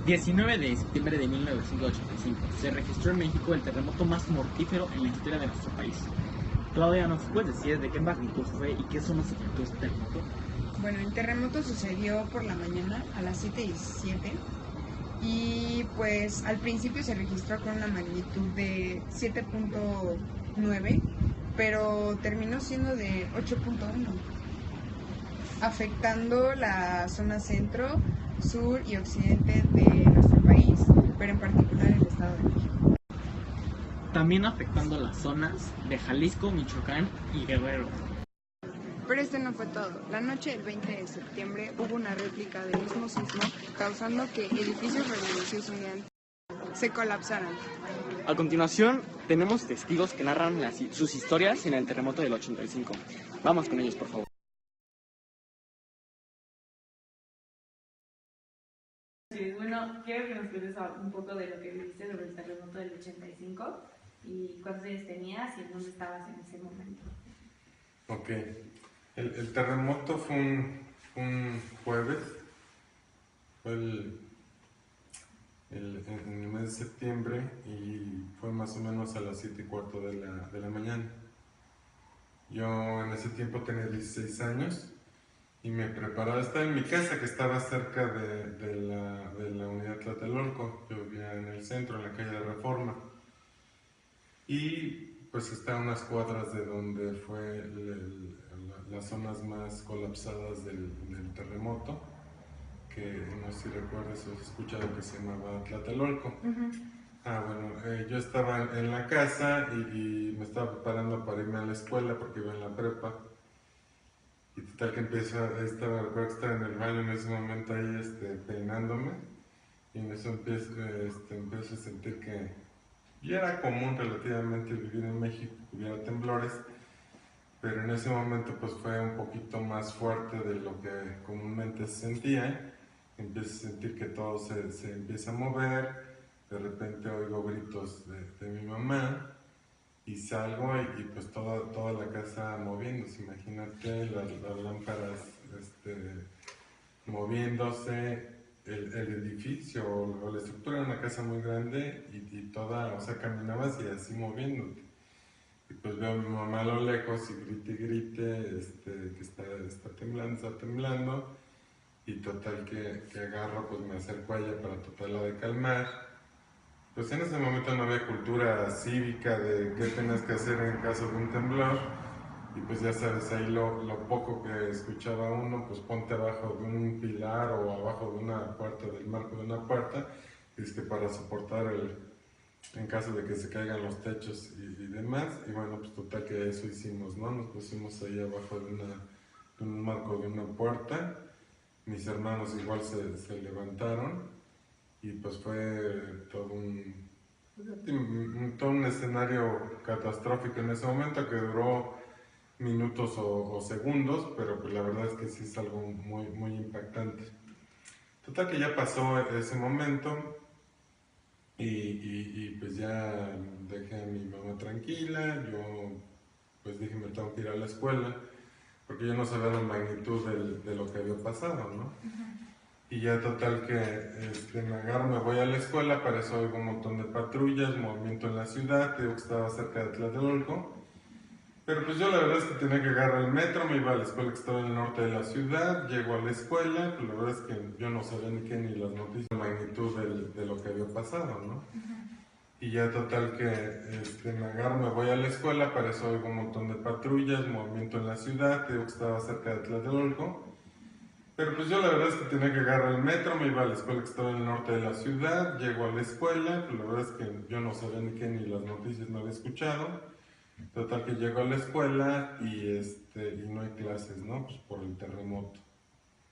19 de septiembre de 1985 se registró en México el terremoto más mortífero en la historia de nuestro país. Claudia, ¿nos puedes decir de qué magnitud fue y qué zonas afectó este terremoto? Bueno, el terremoto sucedió por la mañana a las 7:17 y pues al principio se registró con una magnitud de 7.9, pero terminó siendo de 8.1, afectando la zona centro, sur y occidente de nuestro país, pero en particular el Estado de México. También afectando las zonas de Jalisco, Michoacán y Guerrero. Pero este no fue todo. La noche del 20 de septiembre hubo una réplica del mismo sismo, causando que edificios revolucionarios se colapsaran. A continuación, tenemos testigos que narran sus historias en el terremoto del 85. Vamos con ellos, por favor. Sí, bueno, quiero que nos cuentes un poco de lo que viviste sobre el terremoto del 85 y cuántos años tenías y en dónde estabas en ese momento. Ok, el terremoto fue un jueves, fue en el mes de septiembre y fue más o menos a las 7:15 de la mañana. Yo en ese tiempo tenía 16 años y me preparaba, estaba en mi casa que estaba cerca de la unidad Tlatelolco. Yo vivía en el centro, en la calle de Reforma, y pues está a unas cuadras de donde fue las zonas más colapsadas del terremoto, que no sé si recuerdas o has escuchado, que se llamaba Tlatelolco. Bueno, yo estaba en la casa y me estaba preparando para irme a la escuela porque iba en la prepa. Y total que recuerdo que estaba en el baño en ese momento ahí peinándome, y en eso empiezo a sentir que ya era común relativamente vivir en México, que hubiera temblores, pero en ese momento pues fue un poquito más fuerte de lo que comúnmente se sentía. Empiezo a sentir que todo se empieza a mover, de repente oigo gritos de mi mamá, y salgo y pues toda la casa moviéndose. Imagínate las lámparas moviéndose, el edificio o la estructura era una casa muy grande y toda, o sea, caminabas y así moviéndote. Y pues veo a mi mamá a lo lejos y grite, que está temblando, y total que agarro, pues me acerco a ella para tratarla de calmar. Pues en ese momento no había cultura cívica de qué tienes que hacer en caso de un temblor, y pues ya sabes, ahí lo poco que escuchaba uno, pues ponte abajo de un pilar o abajo de una puerta, del marco de una puerta, para soportar en caso de que se caigan los techos y demás. Y bueno, pues total que eso hicimos, ¿no? Nos pusimos ahí abajo de un marco de una puerta. Mis hermanos igual se levantaron, y pues fue todo un escenario catastrófico en ese momento, que duró minutos o segundos, pero pues la verdad es que sí es algo muy, muy impactante. Total que ya pasó ese momento, y pues ya dejé a mi mamá tranquila. Yo pues dije, me tengo que ir a la escuela, porque yo no sabía la magnitud de lo que había pasado, ¿no? Y ya total que me agarro, me voy a la escuela. Para eso oigo un montón de patrullas, movimiento en la ciudad. Digo que estaba cerca de Tlatelolco, pero pues yo la verdad es que tenía que agarrar el metro, me iba a la escuela que estaba en el norte de la ciudad. Llego a la escuela, pues la verdad es que yo no sabía ni qué, ni las noticias, la magnitud de lo que había pasado, ¿no? Y ya total que me agarro, me voy a la escuela. Para eso oigo un montón de patrullas, movimiento en la ciudad. Digo que estaba cerca de Tlatelolco, pero pues yo la verdad es que tenía que agarrar el metro, me iba a la escuela que estaba en el norte de la ciudad. Llego a la escuela, pues la verdad es que yo no sabía ni qué, ni las noticias no había escuchado. Total que llego a la escuela y no hay clases, ¿no? Pues por el terremoto.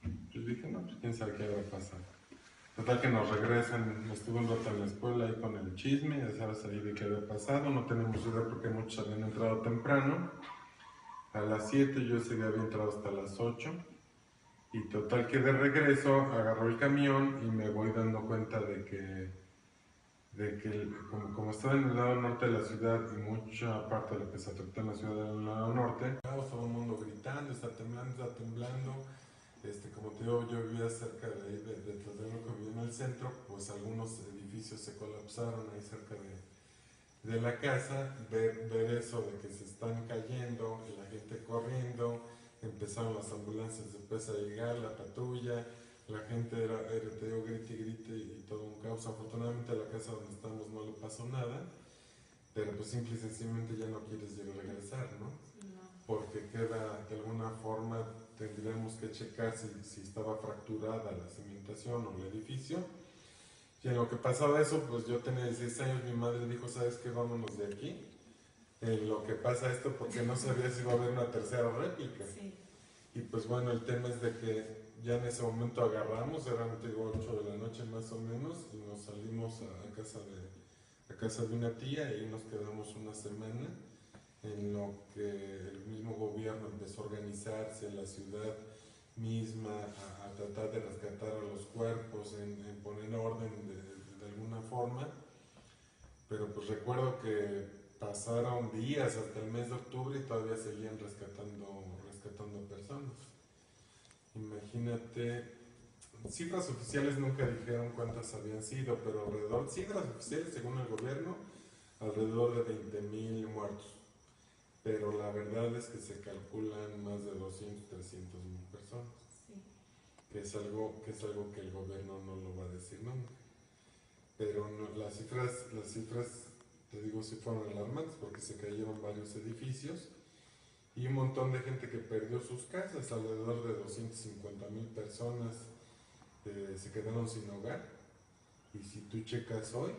Pues dije, no, pues quién sabe qué va a pasar. Total que nos regresan, estuve un rato en la escuela ahí con el chisme, ya sabes ahí de qué había pasado. No tenemos idea porque muchos habían entrado temprano. A las 7, yo ese día había entrado hasta las 8. Y total que de regreso agarro el camión y me voy dando cuenta de que como estaba en el lado norte de la ciudad, y mucha parte de lo que se afectó en la ciudad del lado norte, todo el mundo gritando, está temblando, Como te digo, yo vivía cerca de ahí, de Tlatelolco, que vivía en el centro, pues algunos edificios se colapsaron ahí cerca de la casa, ver eso de que se están cayendo, la gente corriendo, empezaron las ambulancias después a llegar, la patrulla, la gente te digo, grite y grite y todo un caos. Afortunadamente a la casa donde estamos no le pasó nada, pero pues simple y sencillamente ya no quieres regresar, ¿no? Sí, no. Porque queda, de alguna forma, tendríamos que checar si estaba fracturada la cimentación o el edificio. Y en lo que pasaba eso, pues yo tenía 16 años, mi madre dijo, ¿sabes qué? Vámonos de aquí. En lo que pasa esto, porque no sabía si iba a haber una tercera réplica. Sí. Y pues bueno, el tema es de que ya en ese momento agarramos, eran, te digo, 8 de la noche más o menos, y nos salimos a casa de una tía y ahí nos quedamos una semana, en lo que el mismo gobierno empezó a organizarse, la ciudad misma, a tratar de rescatar a los cuerpos, en poner orden de alguna forma. Pero pues recuerdo que pasaron días hasta el mes de octubre y todavía seguían rescatando personas. Imagínate, cifras oficiales nunca dijeron cuántas habían sido, pero alrededor, cifras oficiales según el gobierno, alrededor de 20,000 muertos. Pero la verdad es que se calculan más de 200, 300,000 personas. Sí. Que es algo que el gobierno no lo va a decir nunca. Pero no, las cifras, te digo, sí fueron alarmantes porque se cayeron varios edificios y un montón de gente que perdió sus casas, alrededor de 250,000 personas se quedaron sin hogar. Y si tú checas hoy,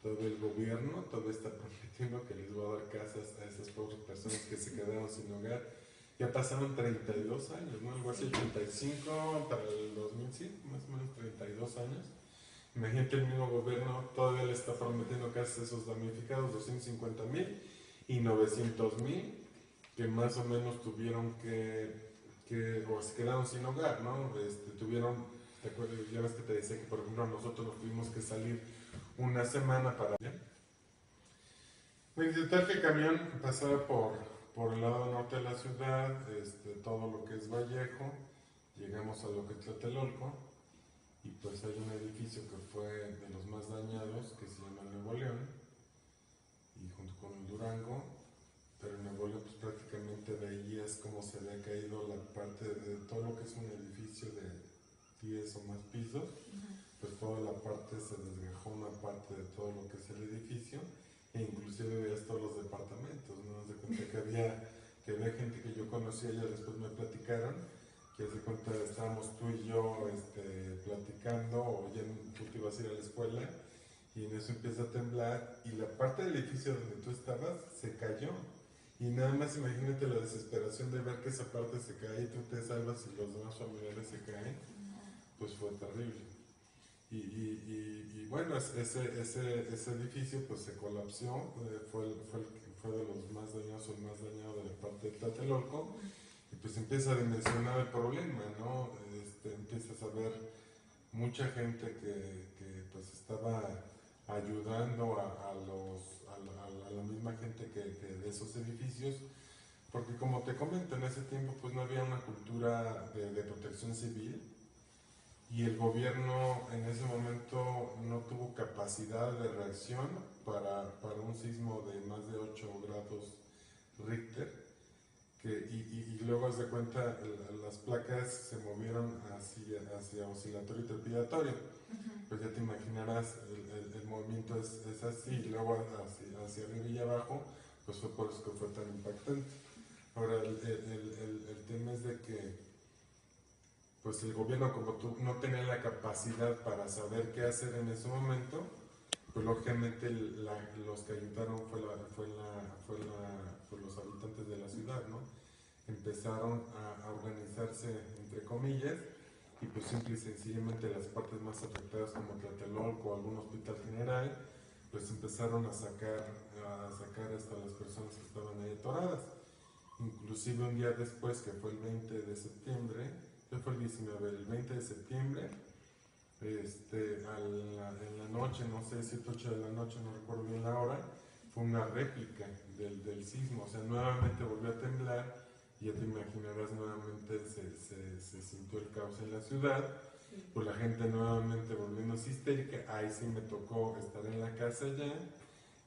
todo el gobierno todavía está prometiendo que les va a dar casas a esas pobres personas que se quedaron sin hogar. Ya pasaron 32 años, ¿no? Algo así, 85 para el 2005, más o menos 32 años. Imagínate, el mismo gobierno todavía le está prometiendo casas a esos damnificados, 250,000 y 900,000 que más o menos tuvieron o se quedaron sin hogar, ¿no? Tuvieron, ¿te acuerdas? Ya ves que te decía que, por ejemplo, nosotros nos tuvimos que salir una semana para allá. Necesitar que el camión pasara por el lado norte de la ciudad, todo lo que es Vallejo, llegamos a lo que es Tlatelolco, y pues hay un edificio que fue de los más dañados, que se llama Nuevo León, y junto con el Durango, pero en Nuevo León pues prácticamente de ahí es como se le ha caído la parte de todo lo que es un edificio de 10 o más pisos, pues toda la parte se desgajó, una parte de todo lo que es el edificio, e inclusive veías todos los departamentos, ¿no? Se cuenta que había gente que yo conocía, ya después me platicaron, que se cuenta estábamos tú y yo platicando, o ya tú te ibas a ir a la escuela, y en eso empieza a temblar, y la parte del edificio donde tú estabas se cayó. Y nada más imagínate la desesperación de ver que esa parte se cae y tú te salvas y los demás familiares se caen, pues fue terrible. Y bueno, ese edificio pues se colapsó, fue de los más dañados o el más dañado de la parte de Tlatelolco, y pues empieza a dimensionar el problema, ¿no? Empiezas a ver mucha gente que pues estaba ayudando a la misma gente que de esos edificios, porque como te comento, en ese tiempo pues no había una cultura de protección civil, y el gobierno en ese momento no tuvo capacidad de reacción para un sismo de más de 8 grados Richter, y luego haz de cuenta, las placas se movieron hacia oscilatorio y trepidatorio. Pues ya te imaginarás, el movimiento es así, y luego hacia arriba y abajo, pues fue por eso que fue tan impactante. Ahora, el tema es de que pues el gobierno, como tú, no tenía la capacidad para saber qué hacer en ese momento, pues lógicamente los que ayudaron fue los habitantes de la ciudad, ¿no? Empezaron a organizarse, entre comillas, y pues simple y sencillamente las partes más afectadas como Tlatelolco o algún hospital general, pues empezaron a sacar hasta las personas que estaban ahí atoradas. Inclusive un día después, que fue el 20 de septiembre, fue el 19, el 20 de septiembre, en la noche, no sé, 7, 8 de la noche, no recuerdo bien la hora, fue una réplica del sismo, o sea, nuevamente volvió a temblar, ya te imaginarás, nuevamente se sintió el caos en la ciudad, pues la gente nuevamente volviéndose histérica. Ahí sí me tocó estar en la casa ya,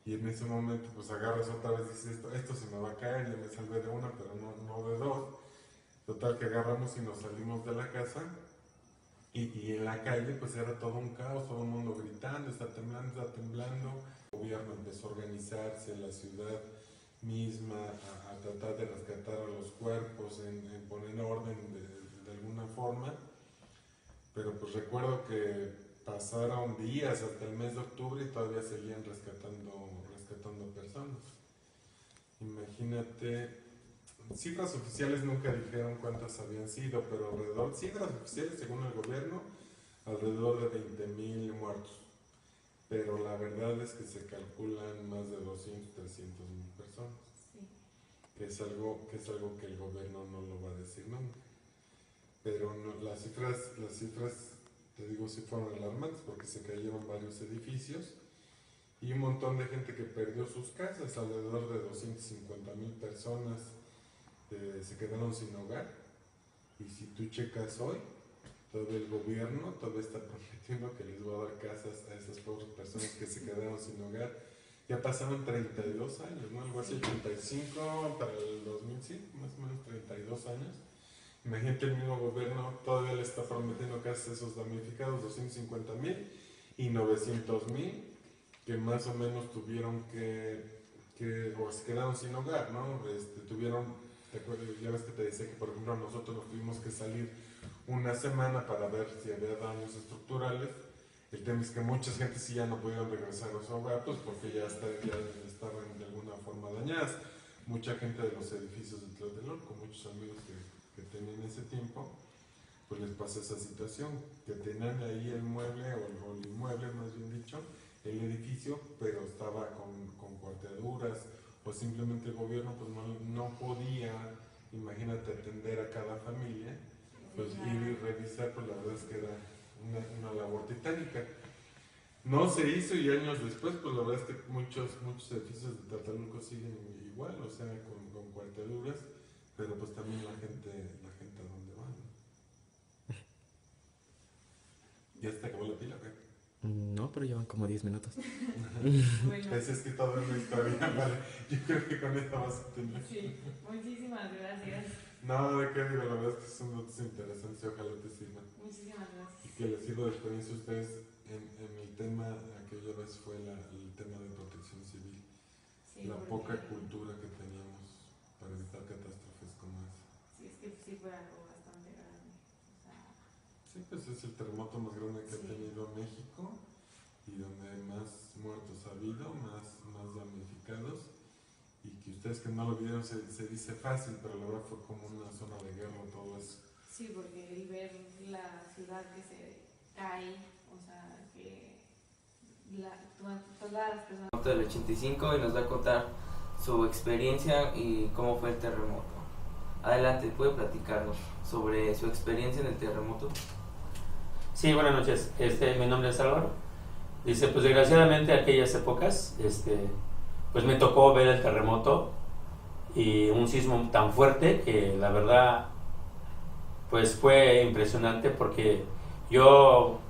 y en ese momento pues agarras otra vez y dices, esto se me va a caer, ya me salvé de una, pero no de dos. Total que agarramos y nos salimos de la casa, y en la calle pues era todo un caos, todo el mundo gritando, está temblando. El gobierno empezó a organizarse, la ciudad misma, a tratar de rescatar a los cuerpos, en poner orden de alguna forma. Pero pues recuerdo que pasaron días hasta el mes de octubre y todavía seguían rescatando personas. Imagínate. Cifras oficiales nunca dijeron cuántas habían sido, pero cifras oficiales según el gobierno, alrededor de 20,000 muertos. Pero la verdad es que se calculan más de 200, 300,000 personas. Sí. Que es algo que el gobierno no lo va a decir nunca. Pero no, las cifras, te digo, sí fueron alarmantes, porque se cayeron varios edificios y un montón de gente que perdió sus casas, alrededor de 250,000 personas. Se quedaron sin hogar, y si tú checas hoy, todo el gobierno todavía está prometiendo que les va a dar casas a esas pobres personas que se quedaron sin hogar. Ya pasaron 32 años, ¿no? Algo así, 85 para el 2005, más o menos 32 años. Imagínate, el mismo gobierno todavía le está prometiendo casas a esos damnificados, 250,000 y 900,000 que más o menos tuvieron o se quedaron sin hogar, ¿no? Ya ves que te decía que, por ejemplo, nosotros nos tuvimos que salir una semana para ver si había daños estructurales. El tema es que mucha gente sí ya no pudieron regresar a su hogar, pues porque ya estaban de alguna forma dañadas. Mucha gente de los edificios de Tlatelolco, muchos amigos que tenían ese tiempo, pues les pasó esa situación, que tenían ahí el mueble, o el inmueble más bien dicho, el edificio, pero estaba con cuarteaduras, o simplemente el gobierno pues no podía, imagínate, atender a cada familia, pues ir y revisar, pues la verdad es que era una labor titánica. No se hizo, y años después, pues la verdad es que muchos edificios de Tlatelolco siguen igual, o sea, con cuarteaduras, pero pues también la gente a dónde va, ¿no? ¿Ya se acabó la pila, qué? No, pero llevan como 10 minutos. Bueno. Es que toda una historia, vale. Yo creo que con esta vas a tener. Sí, muchísimas gracias. No, de qué digo, la verdad es que son datos interesantes y ojalá te sirvan. Muchísimas Y gracias. que les sirva de experiencia a ustedes en el tema, aquella vez fue el tema de protección civil. Sí, La porque- poca cultura que teníamos para evitar catástrofes como esa. Sí, es que sí fue algo bastante grande. O sea, Sí, pues es el terremoto más grande que Sí. ha tenido México, y donde más muertos ha habido, más damnificados, y que ustedes que no lo vieron se dice fácil, pero la verdad fue como una zona de guerra todo eso. sí, porque el ver la ciudad que se cae, o sea, que todas las personas Del 85, y nos va a contar su experiencia y cómo fue el terremoto. Adelante, ¿puede platicarnos sobre su experiencia en el terremoto? Sí, buenas noches. Mi nombre es Álvaro. Dice, pues desgraciadamente aquellas épocas, pues me tocó ver el terremoto y un sismo tan fuerte que la verdad, pues fue impresionante, porque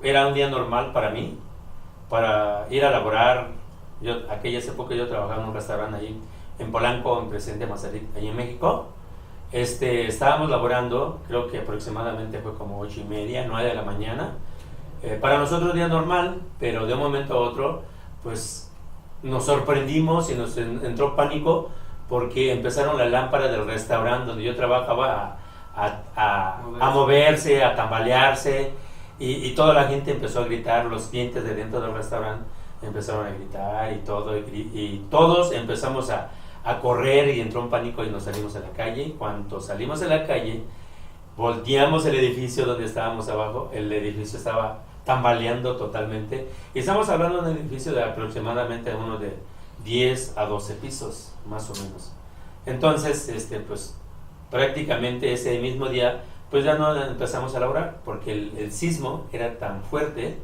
era un día normal para mí, para ir a laborar. Aquellas épocas yo trabajaba en un restaurante ahí en Polanco, en Presidente Mazarik, ahí en México. Estábamos laborando, creo que aproximadamente fue como 8:30, 9 de la mañana. Para nosotros día normal, pero de un momento a otro, pues nos sorprendimos y nos entró pánico, porque empezaron las lámparas del restaurante donde yo trabajaba a moverse, a tambalearse, y toda la gente empezó a gritar, los clientes de dentro del restaurante empezaron a gritar y todo, y todos empezamos a correr, y entró un pánico y nos salimos a la calle. Cuando salimos a la calle, volteamos el edificio donde estábamos abajo, el edificio estaba tambaleando totalmente, y estamos hablando de un edificio de aproximadamente uno de 10 a 12 pisos, más o menos. Entonces, pues prácticamente ese mismo día, pues ya no empezamos a laborar, porque el sismo era tan fuerte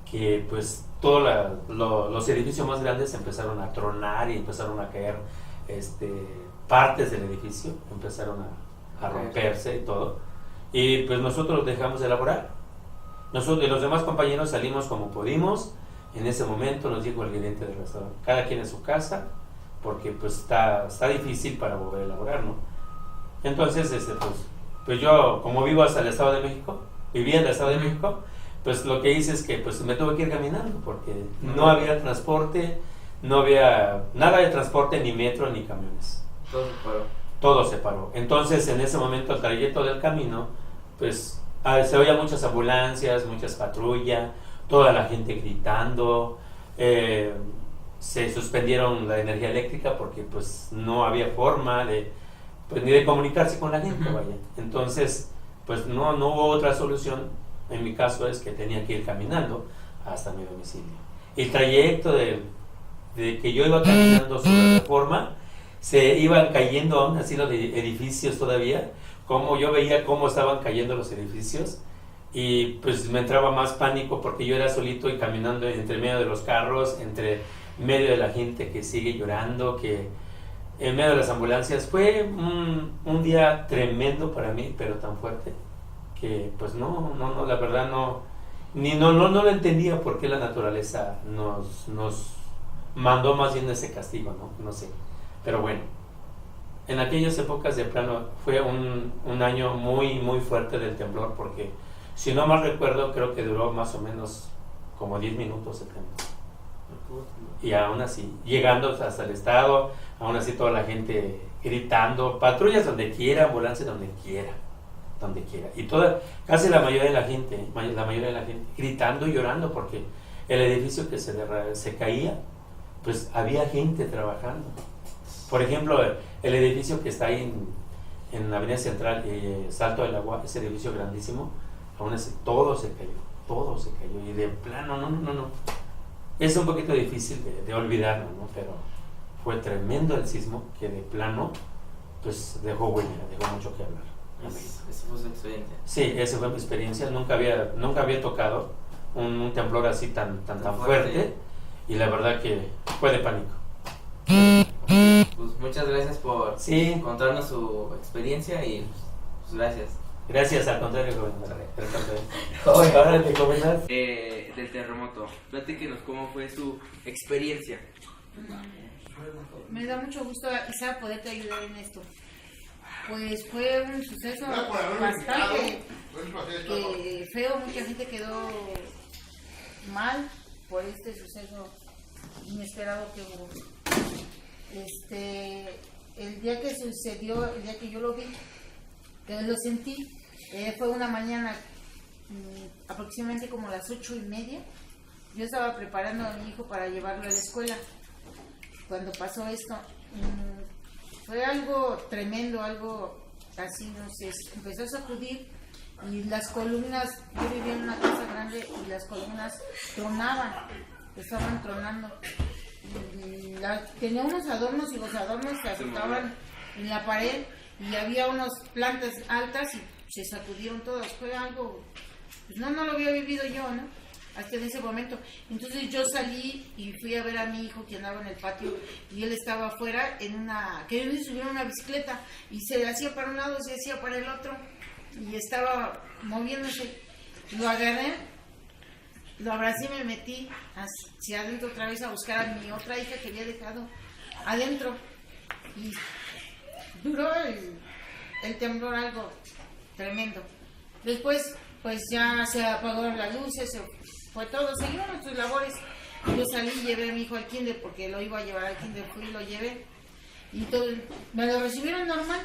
que pues todos los edificios más grandes empezaron a tronar y empezaron a caer partes del edificio, empezaron a romperse y todo. Y pues nosotros dejamos de elaborar. Nosotros y los demás compañeros salimos como pudimos. En ese momento nos dijo el gerente del restaurante, cada quien en su casa, porque pues está difícil para volver a elaborar, ¿no? Entonces, pues yo, como vivo hasta el Estado de México, vivía en el Estado de México, pues lo que hice es que pues me tuve que ir caminando, porque no había transporte, no había nada de transporte, ni metro, ni camiones. Todo se paró. Todo se paró. Entonces, en ese momento, el trayecto del camino, pues se oía muchas ambulancias, muchas patrullas, toda la gente gritando, se suspendieron la energía eléctrica porque pues no había forma de, pues, ni de comunicarse con la gente, vaya. Entonces, pues no hubo otra solución. En mi caso es que tenía que ir caminando hasta mi domicilio. El trayecto de que yo iba caminando sobre la Reforma, se iban cayendo aún así los edificios todavía, como yo veía cómo estaban cayendo los edificios, y pues me entraba más pánico porque yo era solito y caminando entre medio de los carros, entre medio de la gente que sigue llorando, que en medio de las ambulancias. Fue un día tremendo para mí, pero tan fuerte que pues no, la verdad no lo entendía por qué la naturaleza nos mandó más bien ese castigo, no sé. Pero bueno, en aquellas épocas de plano fue un año muy, muy fuerte del temblor, porque si no mal recuerdo, creo que duró más o menos como 10 minutos el temblor. Y aún así, llegando hasta el estado, aún así toda la gente gritando, patrullas donde quiera, ambulancias donde quiera. Y casi la mayoría de la gente gritando y llorando, porque el edificio que se caía, pues había gente trabajando. Por ejemplo, el edificio que está ahí en la Avenida Central, Salto del Agua, ese edificio grandísimo, aún así todo se cayó, y de plano, no. Es un poquito difícil de olvidarlo, ¿no? Pero fue tremendo el sismo, que de plano, pues dejó huella, dejó mucho que hablar. Esa fue su experiencia. Sí, esa fue mi experiencia. Nunca había tocado un temblor así tan fuerte, y la verdad que fue de pánico. Pues muchas gracias por contarnos su experiencia y pues gracias. Gracias, al contrario, joven. Ahora te comentas. Del terremoto, platíquenos cómo fue su experiencia. Me da mucho gusto, Isa, poderte ayudar en esto. Pues fue un suceso bastante feo, mucha gente quedó mal por este suceso inesperado que hubo. El día que sucedió, el día que yo lo vi, que lo sentí, fue una mañana aproximadamente como las 8:30. Yo estaba preparando a mi hijo para llevarlo a la escuela cuando pasó esto. Fue algo tremendo, algo así, no sé, empezó a sacudir y las columnas, yo vivía en una casa grande y las columnas estaban tronando. Tenía unos adornos y los adornos se azotaban en la pared y había unas plantas altas y se sacudieron todas. Fue algo, pues no lo había vivido yo, ¿no? Hasta en ese momento. Entonces yo salí y fui a ver a mi hijo que andaba en el patio y él estaba afuera queriendo subir a una bicicleta y se hacía para un lado, se hacía para el otro y estaba moviéndose. Lo agarré, lo abracé y me metí hacia adentro otra vez a buscar a mi otra hija que había dejado adentro. Y duró el temblor algo tremendo. Después pues ya se apagaron las luces, fue todo, seguimos nuestras labores. Yo salí y llevé a mi hijo al kinder porque lo iba a llevar al kinder, fui y lo llevé. Y todo, me lo recibieron normal,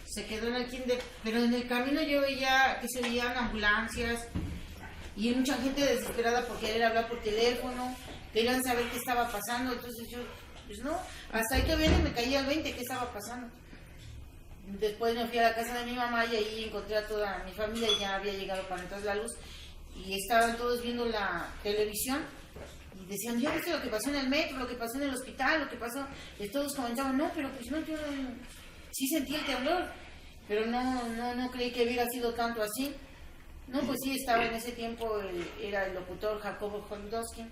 se quedó en el kinder, pero en el camino yo veía que se veían ambulancias y mucha gente desesperada por querer hablar por teléfono, querían saber qué estaba pasando. Entonces yo, pues no, hasta ahí que viene me caía el 20, ¿qué estaba pasando? Después me fui a la casa de mi mamá y ahí encontré a toda mi familia, y ya había llegado para entrar la luz y estaban todos viendo la televisión y decían, ¿ya viste lo que pasó en el metro, lo que pasó en el hospital, lo que pasó? Y todos comentaban, no, pero pues no, yo sí sentí el temblor, pero no creí que hubiera sido tanto así. No, pues sí, estaba en ese tiempo, era el locutor Jacobo Holudowski,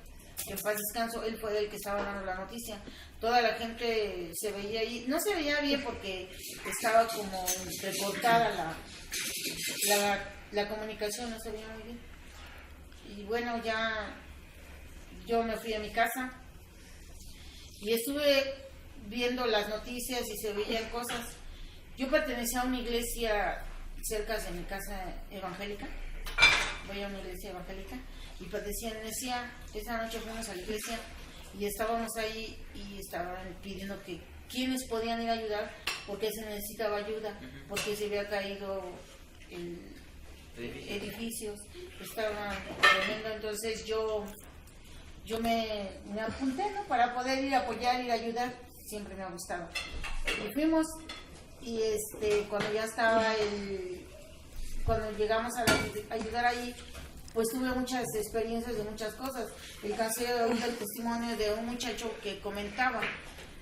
que en paz descanso, él fue el que estaba dando la noticia. Toda la gente se veía ahí, no se veía bien porque estaba como recortada la comunicación, no se veía muy bien. Y bueno, ya yo me fui a mi casa y estuve viendo las noticias y se veían cosas. Yo pertenecía a una iglesia cerca de mi casa evangélica, voy a una iglesia evangélica, y pertenecía, esa noche fuimos a la iglesia y estábamos ahí y estaban pidiendo que quienes podían ir a ayudar porque se necesitaba ayuda, porque se había caído edificios, estaba tremendo. Entonces yo me apunté, ¿no?, para poder ir a apoyar, ir a ayudar, siempre me ha gustado. Y fuimos y cuando ya estaba cuando llegamos a ayudar ahí, pues tuve muchas experiencias de muchas cosas. Alcancé a oír el testimonio de un muchacho que comentaba,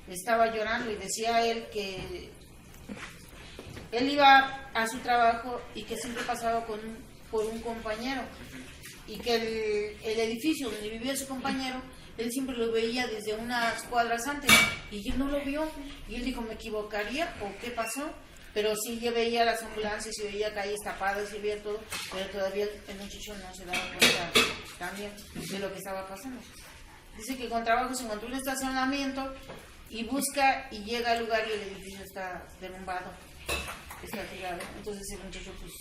estaba llorando y decía él que él iba a su trabajo y que siempre pasaba por un compañero y que el edificio donde vivía su compañero, él siempre lo veía desde unas cuadras antes y él no lo vio y él dijo, ¿me equivocaría o qué pasó? Pero sí, yo veía las ambulancias y veía calles tapadas y veía todo, pero todavía el muchacho no se daba cuenta también de lo que estaba pasando. Dice que con trabajo se encontró un estacionamiento y busca y llega al lugar y el edificio está derrumbado, está tirado. Entonces el muchacho pues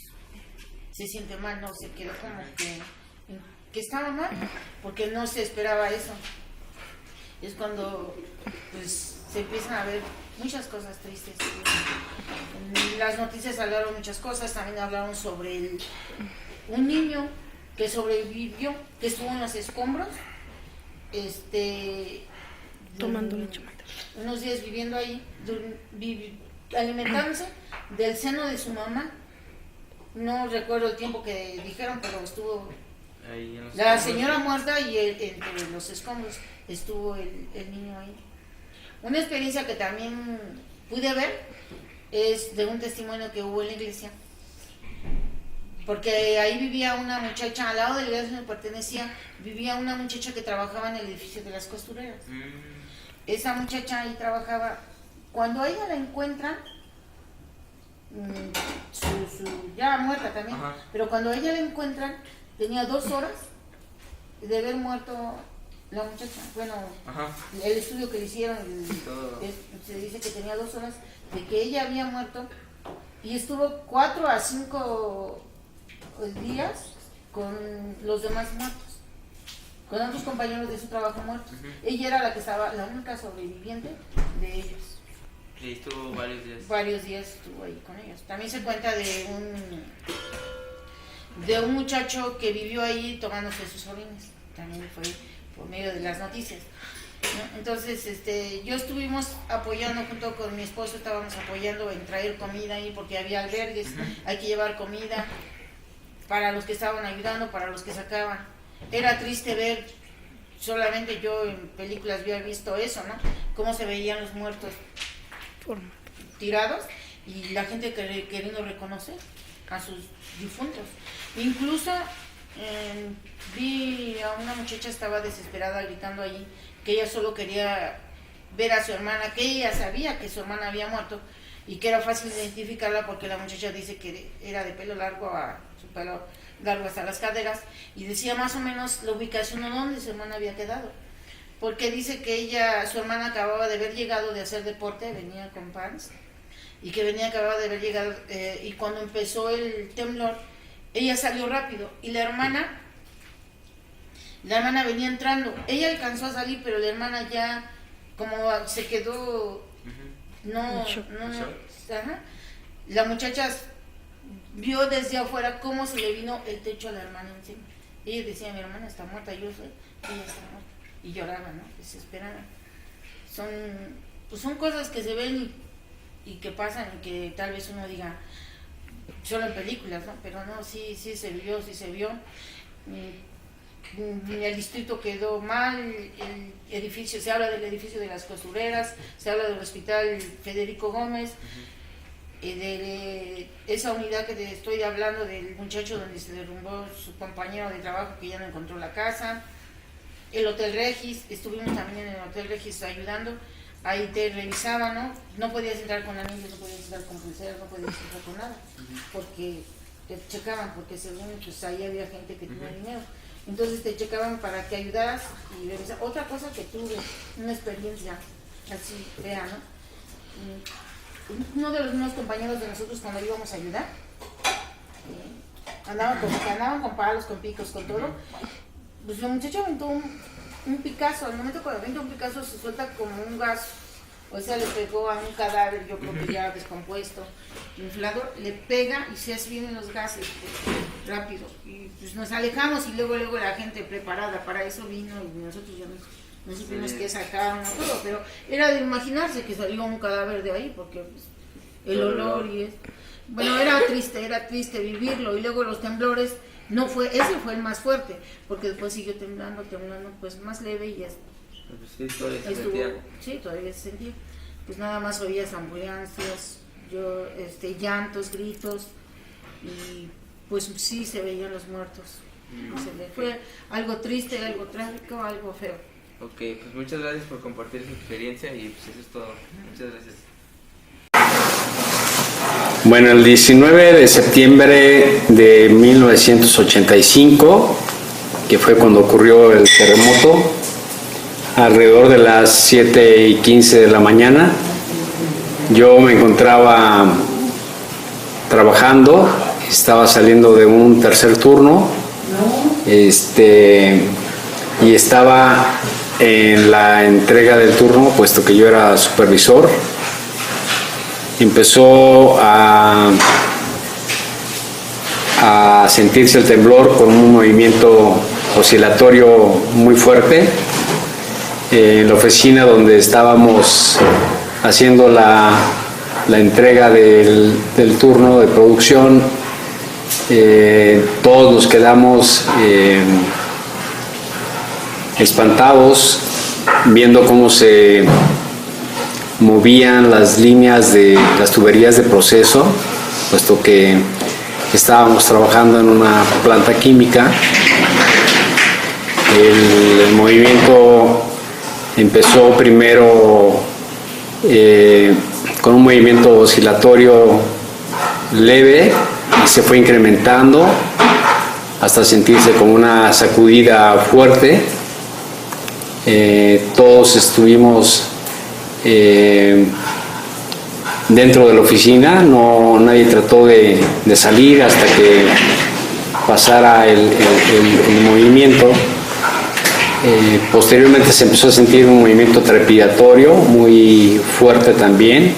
se siente mal, no se quedó como que estaba mal, porque no se esperaba eso. Es cuando pues se empiezan a ver muchas cosas tristes. En las noticias hablaron muchas cosas, también hablaron sobre un niño que sobrevivió, que estuvo en los escombros, tomando leche materna, unos días viviendo ahí, alimentándose del seno de su mamá. No recuerdo el tiempo que dijeron, pero estuvo Ahí en los la escombros. señora muerta y entre los escombros estuvo el niño ahí. Una experiencia que también pude ver es de un testimonio que hubo en la iglesia, porque ahí vivía una muchacha, al lado de la iglesia donde pertenecía, vivía una muchacha que trabajaba en el edificio de las costureras. Esa muchacha ahí trabajaba. Cuando a ella la encuentran, ya muerta también, Ajá. pero cuando a ella la encuentran, tenía 2 horas de haber muerto la muchacha. Bueno, Ajá. el estudio que le hicieron, Todo. se dice que tenía 2 horas de que ella había muerto y estuvo 4 a 5 días con los demás muertos, con otros compañeros de su trabajo muertos. Ella era la que estaba, la única sobreviviente de ellos. Y estuvo varios días. Varios días estuvo ahí con ellos. También se cuenta de un muchacho que vivió ahí tomándose sus orines. También fue por medio de las noticias, ¿no? Entonces, yo estuvimos apoyando junto con mi esposo, estábamos apoyando en traer comida ahí porque había albergues, hay que llevar comida para los que estaban ayudando, para los que sacaban. Era triste ver, solamente yo en películas había visto eso, ¿no? Cómo se veían los muertos tirados y la gente queriendo reconocer a sus difuntos. Incluso vi a una muchacha, estaba desesperada gritando allí que ella solo quería ver a su hermana, que ella sabía que su hermana había muerto y que era fácil identificarla porque la muchacha dice que era de pelo largo, su pelo largo hasta las caderas, y decía más o menos la ubicación o dónde su hermana había quedado, porque dice que su hermana acababa de haber llegado de hacer deporte, venía con pants, y que acababa de haber llegado, y cuando empezó el temblor, ella salió rápido, y la hermana venía entrando, ella alcanzó a salir, pero la hermana ya, como se quedó, ajá. La muchacha vio desde afuera cómo se le vino el techo a la hermana encima. Ella decía, mi hermana está muerta, ella está muerta. Y lloraba, ¿no? Desesperada. Son cosas que se ven y que pasan y que tal vez uno diga solo en películas, ¿no? Pero no, sí se vio. El distrito quedó mal, el edificio, se habla del edificio de las costureras, se habla del hospital Federico Gómez, de esa unidad que te estoy hablando del muchacho donde se derrumbó su compañero de trabajo que ya no encontró la casa. el Hotel Regis, estuvimos también en el Hotel Regis ayudando, ahí te revisaban, ¿no? No podías entrar con anillos, no podías entrar con pulseras, no podías entrar con nada, porque te checaban, porque según pues ahí había gente que tenía dinero. Entonces te checaban para que ayudaras y revisar. Otra cosa que tuve, una experiencia así fea, ¿no? Uno de los mismos compañeros de nosotros cuando íbamos a ayudar, andaban con palos, con picos, con todo. Pues el muchacho aventó un picazo. Al momento cuando aventó un picazo se suelta como un gas, o sea, le pegó a un cadáver, yo creo que ya descompuesto, inflado, le pega y se vienen los gases pues, rápido. Y pues nos alejamos y luego la gente preparada para eso vino y nosotros ya no supimos qué sacaron todo, pero era de imaginarse que salió un cadáver de ahí porque pues, el olor y eso. Bueno, era triste vivirlo, y luego los temblores, ese fue el más fuerte, porque después siguió temblando, pues más leve y ya todavía se sentía. Pues nada más oías ambulancias, llantos, gritos, y pues sí se veían los muertos. Fue algo triste, algo trágico, algo feo. Ok, pues muchas gracias por compartir su experiencia y pues eso es todo. Muchas gracias. Bueno, el 19 de septiembre de 1985, que fue cuando ocurrió el terremoto, alrededor de las 7:15 de la mañana, yo me encontraba trabajando, estaba saliendo de un tercer turno, y estaba en la entrega del turno, puesto que yo era supervisor. Empezó a sentirse el temblor con un movimiento oscilatorio muy fuerte. En la oficina donde estábamos haciendo la entrega del turno de producción, todos nos quedamos espantados viendo cómo se movían las líneas de las tuberías de proceso, puesto que estábamos trabajando en una planta química. El movimiento empezó primero con un movimiento oscilatorio leve y se fue incrementando hasta sentirse como una sacudida fuerte. Todos estuvimos dentro de la oficina, nadie trató de salir hasta que pasara el movimiento. Posteriormente se empezó a sentir un movimiento trepidatorio muy fuerte también.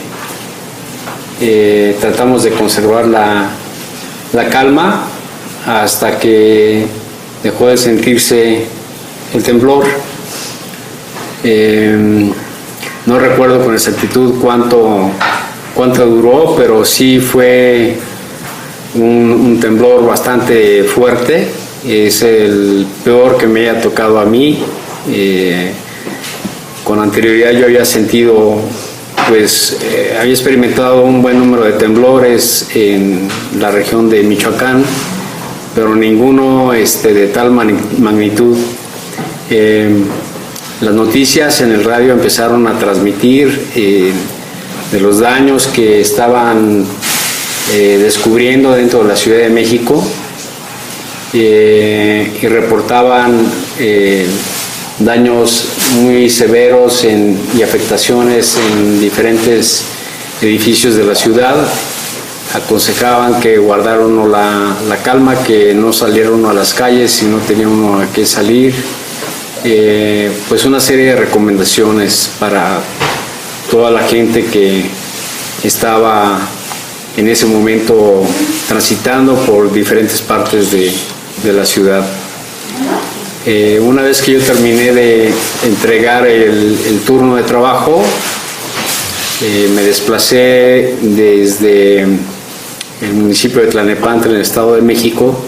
Tratamos de conservar la calma hasta que dejó de sentirse el temblor. No recuerdo con exactitud cuánto duró, pero sí fue un temblor bastante fuerte. Es el peor que me haya tocado a mí. Con anterioridad yo había sentido, había experimentado un buen número de temblores en la región de Michoacán, pero ninguno de tal magnitud. Las noticias en el radio empezaron a transmitir de los daños que estaban descubriendo dentro de la Ciudad de México, y reportaban daños muy severos y afectaciones en diferentes edificios de la ciudad. Aconsejaban que guardara uno la calma, que no saliera uno a las calles si no tenía uno a qué salir. Pues una serie de recomendaciones para toda la gente que estaba en ese momento transitando por diferentes partes de la ciudad. Una vez que yo terminé de entregar el turno de trabajo, me desplacé desde el municipio de Tlalnepantla, en el Estado de México,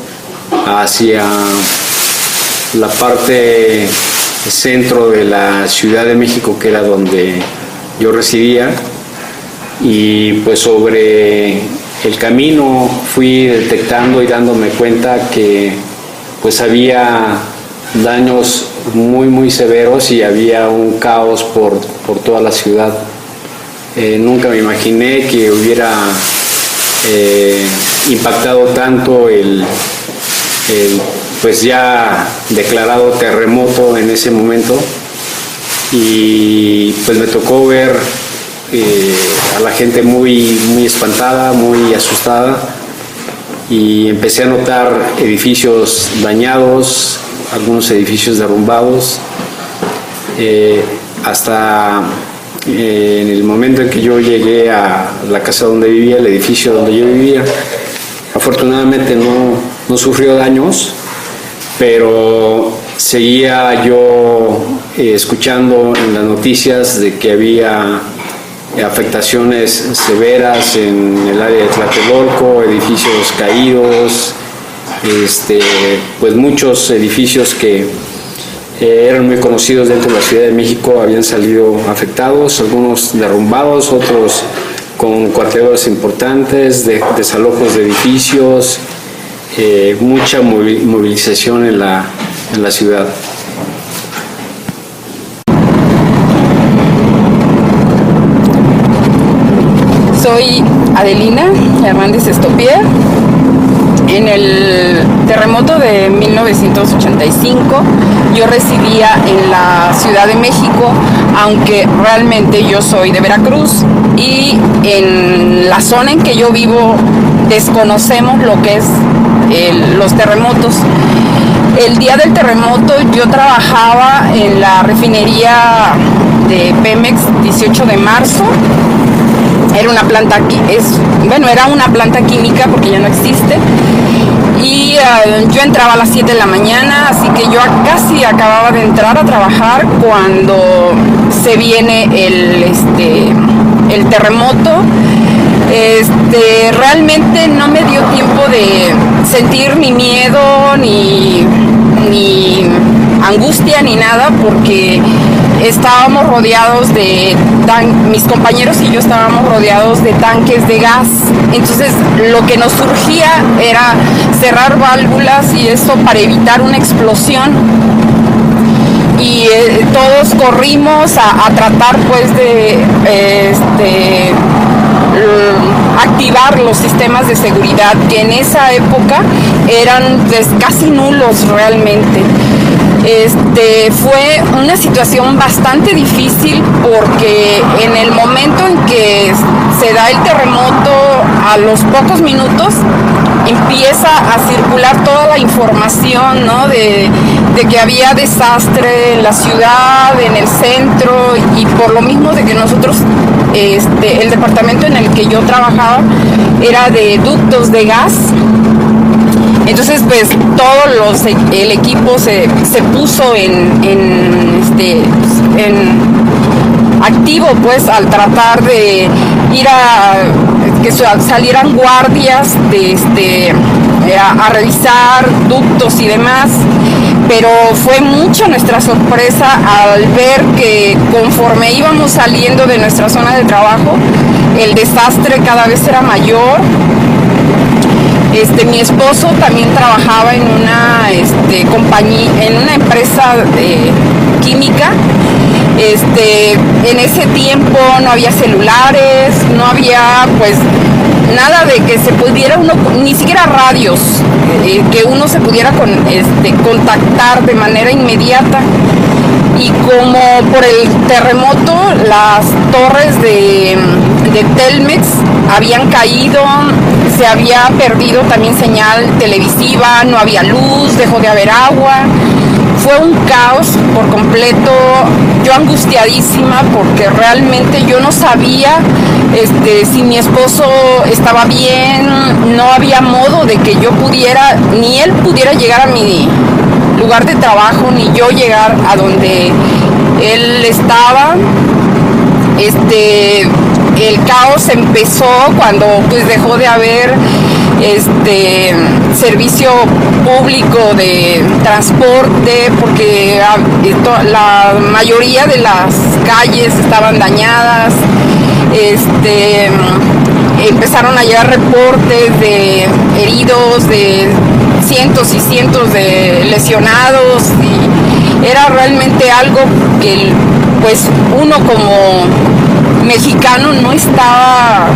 hacia la parte centro de la Ciudad de México, que era donde yo residía, y pues sobre el camino fui detectando y dándome cuenta que pues había daños muy severos y había un caos por toda la ciudad. Nunca me imaginé que hubiera impactado tanto el pues ya declarado terremoto en ese momento, y pues me tocó ver a la gente muy espantada, muy asustada, y empecé a notar edificios dañados, algunos edificios derrumbados, hasta en el momento en que yo llegué a la casa donde vivía, el edificio donde yo vivía. Afortunadamente no sufrió daños, pero seguía yo escuchando en las noticias de que había afectaciones severas en el área de Tlatelolco, edificios caídos, pues muchos edificios que eran muy conocidos dentro de la Ciudad de México habían salido afectados, algunos derrumbados, otros con cuarteles importantes, desalojos de edificios, mucha movilización en la ciudad. Soy Adelina Hernández Estopier. En el terremoto de 1985 yo residía en la Ciudad de México, aunque realmente yo soy de Veracruz, y en la zona en que yo vivo desconocemos lo que es los terremotos. El día del terremoto yo trabajaba en la refinería de Pemex 18 de marzo. Era una planta era una planta química porque ya no existe, y yo entraba a las 7 de la mañana, así que yo casi acababa de entrar a trabajar cuando se viene el terremoto. Realmente no me dio tiempo de sentir ni miedo, ni angustia, ni nada, porque estábamos rodeados mis compañeros y yo estábamos rodeados de tanques de gas. Entonces lo que nos surgía era cerrar válvulas y eso para evitar una explosión. Y todos corrimos a tratar pues de activar los sistemas de seguridad, que en esa época eran pues casi nulos realmente. Fue una situación bastante difícil porque en el momento en que se da el terremoto, a los pocos minutos empieza a circular toda la información, ¿no? de que había desastre en la ciudad, en el centro, y por lo mismo de que nosotros, el departamento en el que yo trabajaba era de ductos de gas. Entonces pues el equipo se puso en activo pues al tratar de ir que salieran guardias a revisar ductos y demás, pero fue mucha nuestra sorpresa al ver que conforme íbamos saliendo de nuestra zona de trabajo, el desastre cada vez era mayor. Mi esposo también trabajaba en una compañía, en una empresa química. En ese tiempo no había celulares, no había pues nada de que se pudiera uno, ni siquiera radios, que uno se pudiera contactar de manera inmediata. Y como por el terremoto las torres de Telmex habían caído, se había perdido también señal televisiva, no había luz, dejó de haber agua. Fue un caos por completo, yo angustiadísima porque realmente yo no sabía si mi esposo estaba bien, no había modo de que yo pudiera, ni él pudiera llegar a mi lugar de trabajo, ni yo llegar a donde él estaba. El caos empezó cuando pues dejó de haber servicio público de transporte, porque la mayoría de las calles estaban dañadas. Empezaron a llegar reportes de heridos, de cientos y cientos de lesionados, y era realmente algo que pues uno como mexicano no estaba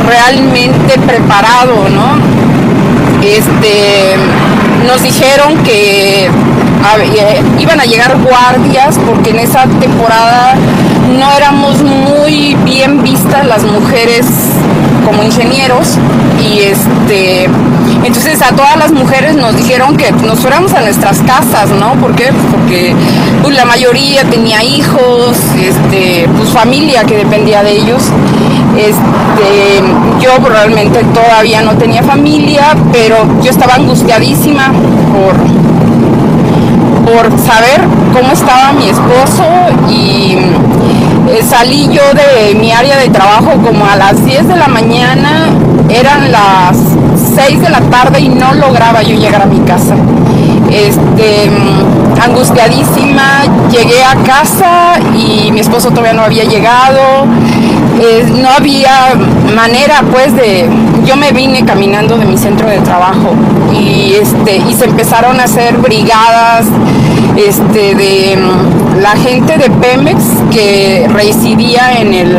realmente preparado, ¿no? Nos dijeron que iban a llegar guardias porque en esa temporada no éramos muy bien vistas las mujeres como ingenieros y entonces a todas las mujeres nos dijeron que nos fuéramos a nuestras casas, ¿no? ¿Por qué? Porque pues, la mayoría tenía hijos, pues familia que dependía de ellos. Yo realmente todavía no tenía familia, pero yo estaba angustiadísima por saber cómo estaba mi esposo y salí yo de mi área de trabajo como a las 10 de la mañana, eran las 6 de la tarde y no lograba yo llegar a mi casa. Angustiadísima, llegué a casa y mi esposo todavía no había llegado, no había manera pues yo me vine caminando de mi centro de trabajo y se empezaron a hacer brigadas de la gente de Pemex que residía en el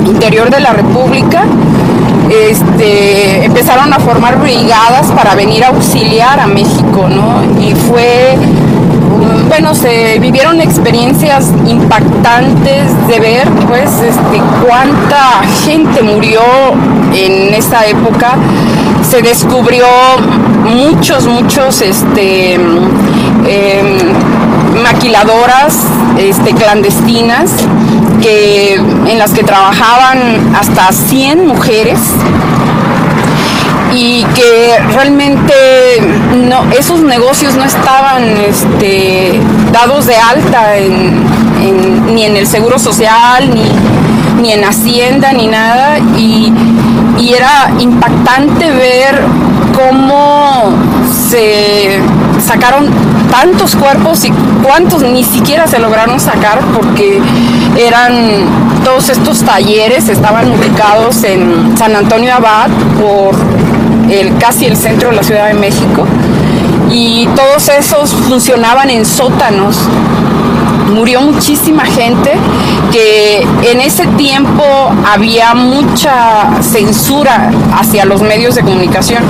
interior de la República. Empezaron a formar brigadas para venir a auxiliar a México, ¿no? Y se vivieron experiencias impactantes de ver, pues, cuánta gente murió en esa época. Se descubrió muchos maquiladoras clandestinas en las que trabajaban hasta 100 mujeres y que realmente esos negocios no estaban dados de alta ni en el Seguro Social, ni en Hacienda, ni nada, y era impactante ver cómo se sacaron tantos cuerpos y cuántos ni siquiera se lograron sacar porque todos estos talleres estaban ubicados en San Antonio Abad por casi el centro de la Ciudad de México y todos esos funcionaban en sótanos. Murió muchísima gente, que en ese tiempo había mucha censura hacia los medios de comunicación.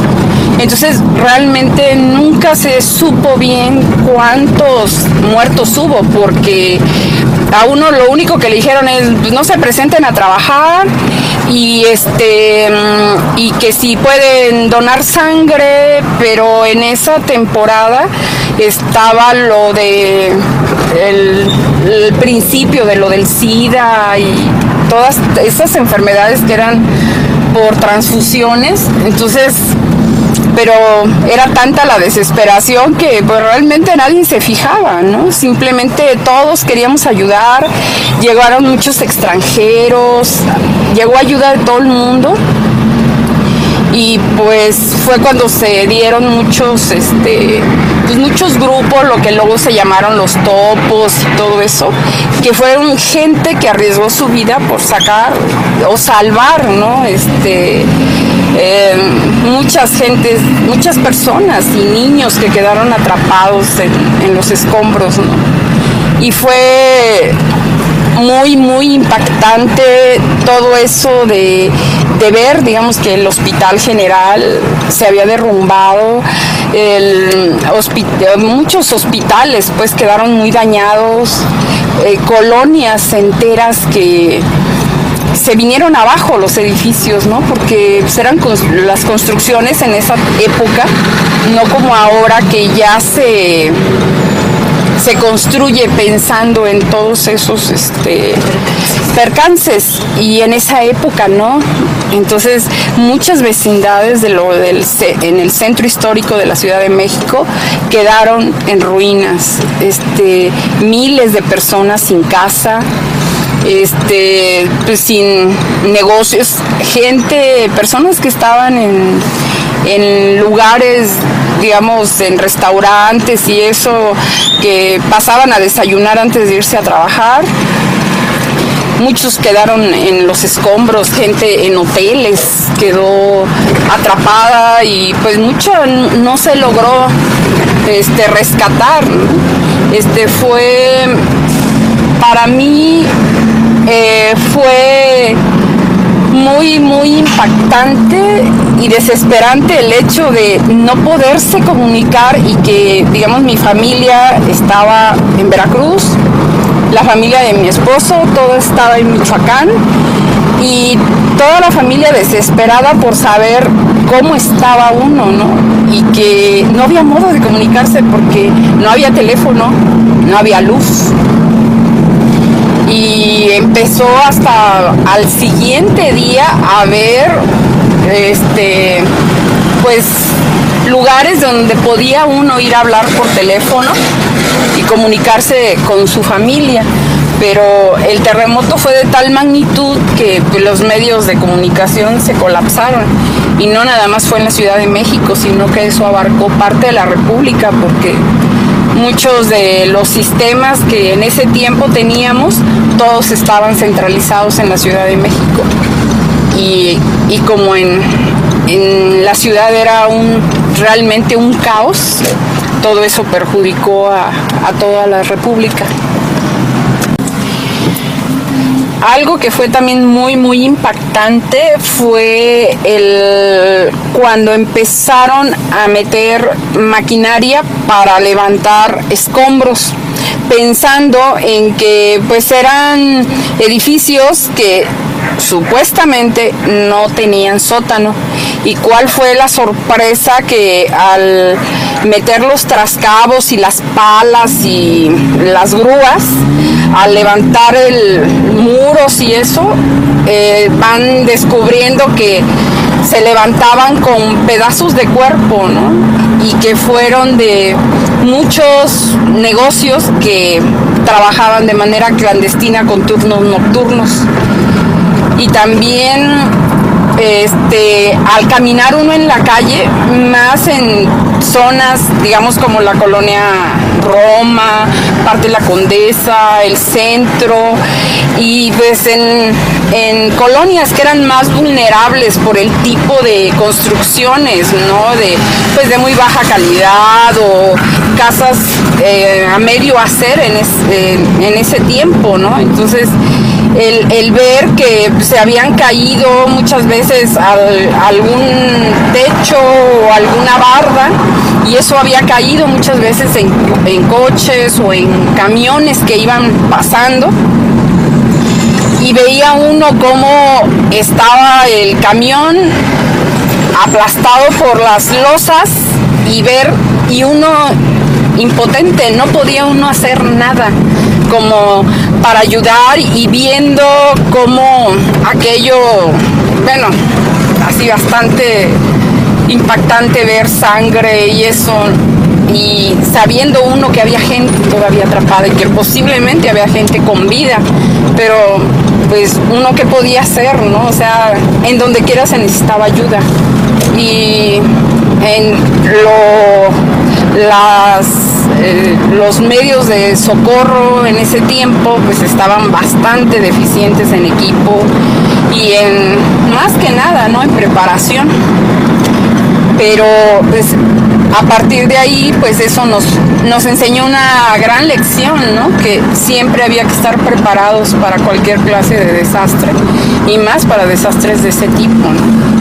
Entonces realmente nunca se supo bien cuántos muertos hubo, porque a uno lo único que le dijeron es pues, no se presenten a trabajar y que si pueden donar sangre, pero en esa temporada estaba lo de el principio de lo del SIDA y todas esas enfermedades que eran por transfusiones. Entonces, pero era tanta la desesperación que pues, realmente nadie se fijaba, ¿no? Simplemente todos queríamos ayudar, llegaron muchos extranjeros, llegó ayuda de todo el mundo y pues fue cuando se dieron muchos grupos, lo que luego se llamaron los topos y todo eso, que fueron gente que arriesgó su vida por sacar o salvar, ¿no? Muchas personas y niños que quedaron atrapados en los escombros, ¿no? Y fue muy, muy impactante todo eso de ver, digamos, que el Hospital General se había derrumbado, muchos hospitales pues quedaron muy dañados, colonias enteras que se vinieron abajo los edificios, ¿no? Porque pues, eran las construcciones en esa época, no como ahora que ya se construye pensando en todos esos percances, y en esa época no. Entonces muchas vecindades en el centro histórico de la Ciudad de México quedaron en ruinas, miles de personas sin casa, pues sin negocios, personas que estaban en lugares, digamos, en restaurantes y eso, que pasaban a desayunar antes de irse a trabajar. Muchos quedaron en los escombros, gente en hoteles quedó atrapada y pues mucho no se logró rescatar, ¿no? Fue, para mí, fue muy, muy impactante y desesperante el hecho de no poderse comunicar y que, digamos, mi familia estaba en Veracruz, la familia de mi esposo, todo estaba en Michoacán y toda la familia desesperada por saber cómo estaba uno, ¿no? Y que no había modo de comunicarse porque no había teléfono, no había luz. Y empezó hasta al siguiente día a ver pues lugares donde podía uno ir a hablar por teléfono y comunicarse con su familia, pero el terremoto fue de tal magnitud que los medios de comunicación se colapsaron, y no nada más fue en la Ciudad de México, sino que eso abarcó parte de la República, porque muchos de los sistemas que en ese tiempo teníamos, todos estaban centralizados en la Ciudad de México. Y como en la ciudad era realmente un caos, todo eso perjudicó a toda la República. Algo que fue también muy, muy impactante fue cuando empezaron a meter maquinaria para levantar escombros, pensando en que pues eran edificios que supuestamente no tenían sótano. ¿Y cuál fue la sorpresa? Que al meter los trascabos y las palas y las grúas, al levantar muros y eso, van descubriendo que se levantaban con pedazos de cuerpo, ¿no? Y que fueron de muchos negocios que trabajaban de manera clandestina con turnos nocturnos. Y también al caminar uno en la calle, más en zonas, digamos, como la colonia Roma, parte de la Condesa, el centro, y pues en colonias que eran más vulnerables por el tipo de construcciones, ¿no? De muy baja calidad, o casas a medio hacer en ese tiempo, ¿no? Entonces, el ver que se habían caído muchas veces algún techo o alguna barda, y eso había caído muchas veces en coches o en camiones que iban pasando, y veía uno cómo estaba el camión aplastado por las losas, y uno impotente, no podía uno hacer nada como para ayudar, y viendo cómo aquello, bueno, así bastante impactante ver sangre y eso, y sabiendo uno que había gente todavía atrapada y que posiblemente había gente con vida, pero pues uno qué podía hacer, ¿no? O sea, en donde quiera se necesitaba ayuda, y los medios de socorro en ese tiempo pues estaban bastante deficientes en equipo y más que nada, ¿no? En preparación. Pero pues a partir de ahí pues eso nos enseñó una gran lección, ¿no? Que siempre había que estar preparados para cualquier clase de desastre, y más para desastres de ese tipo, ¿no?